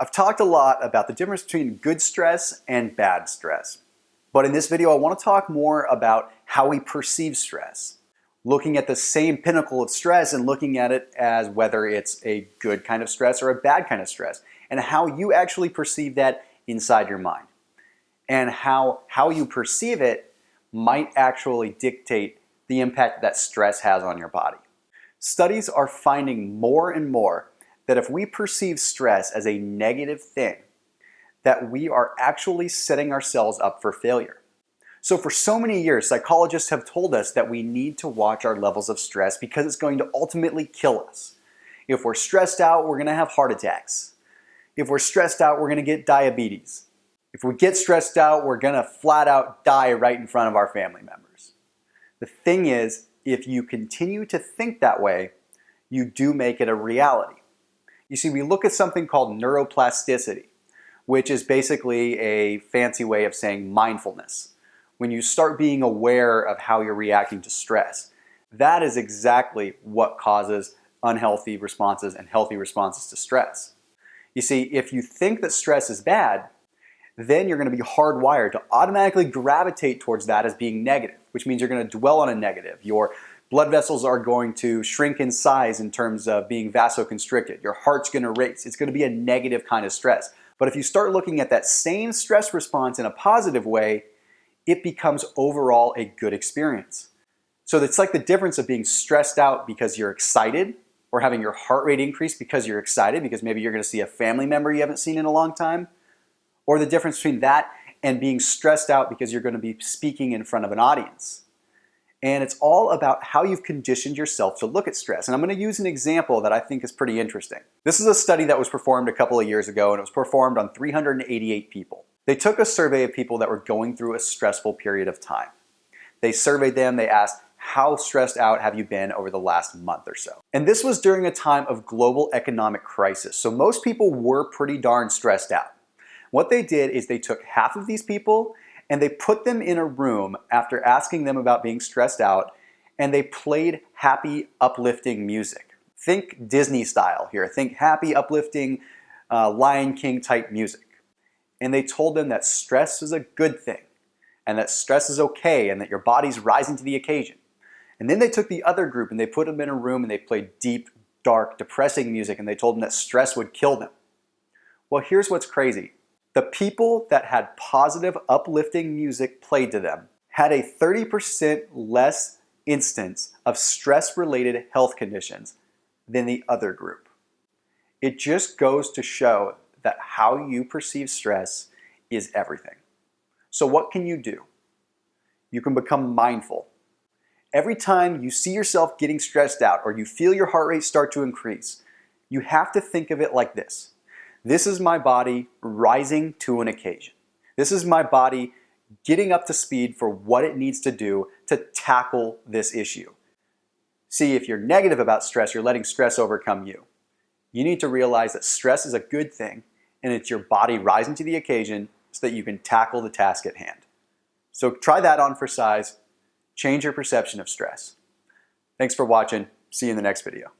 I've talked a lot about the difference between good stress and bad stress. But in this video, I want to talk more about how we perceive stress. Looking at the same pinnacle of stress and looking at it as whether it's a good kind of stress or a bad kind of stress, and how you actually perceive that inside your mind. And how you perceive it might actually dictate the impact that stress has on your body. Studies are finding more and more that if we perceive stress as a negative thing, that we are actually setting ourselves up for failure. So for so many years, psychologists have told us that we need to watch our levels of stress because it's going to ultimately kill us. If we're stressed out, we're going to have heart attacks. If we're stressed out, we're going to get diabetes. If we get stressed out, we're going to flat out die right in front of our family members. The thing is, if you continue to think that way, you do make it a reality. You see, we look at something called neuroplasticity, which is basically a fancy way of saying mindfulness. When you start being aware of how you're reacting to stress, that is exactly what causes unhealthy responses and healthy responses to stress. You see, if you think that stress is bad, then you're going to be hardwired to automatically gravitate towards that as being negative, which means you're going to dwell on a negative. Your blood vessels are going to shrink in size in terms of being vasoconstricted. Your heart's going to race. It's going to be a negative kind of stress. But if you start looking at that same stress response in a positive way, it becomes overall a good experience. So it's like the difference of being stressed out because you're excited, or having your heart rate increase because you're excited because maybe you're going to see a family member you haven't seen in a long time, or the difference between that and being stressed out because you're going to be speaking in front of an audience. And it's all about how you've conditioned yourself to look at stress. And I'm going to use an example that I think is pretty interesting. This is a study that was performed a couple of years ago, and it was performed on 388 people. They took a survey of people that were going through a stressful period of time. They surveyed them, they asked, how stressed out have you been over the last month or so? And this was during a time of global economic crisis. So most people were pretty darn stressed out. What they did is they took half of these people and they put them in a room after asking them about being stressed out, and they played happy, uplifting music. Think Disney style here. Think happy, uplifting, Lion King type music. And they told them that stress is a good thing, and that stress is okay, and that your body's rising to the occasion. And then they took the other group and they put them in a room and they played deep, dark, depressing music, and they told them that stress would kill them. Well, here's what's crazy. The people that had positive, uplifting music played to them had a 30% less instance of stress-related health conditions than the other group. It just goes to show that how you perceive stress is everything. So what can you do? You can become mindful. Every time you see yourself getting stressed out or you feel your heart rate start to increase, you have to think of it like this. This is my body rising to an occasion. This is my body getting up to speed for what it needs to do to tackle this issue. See, if you're negative about stress, you're letting stress overcome you. You need to realize that stress is a good thing, and it's your body rising to the occasion so that you can tackle the task at hand. So try that on for size. Change your perception of stress. Thanks for watching. See you in the next video.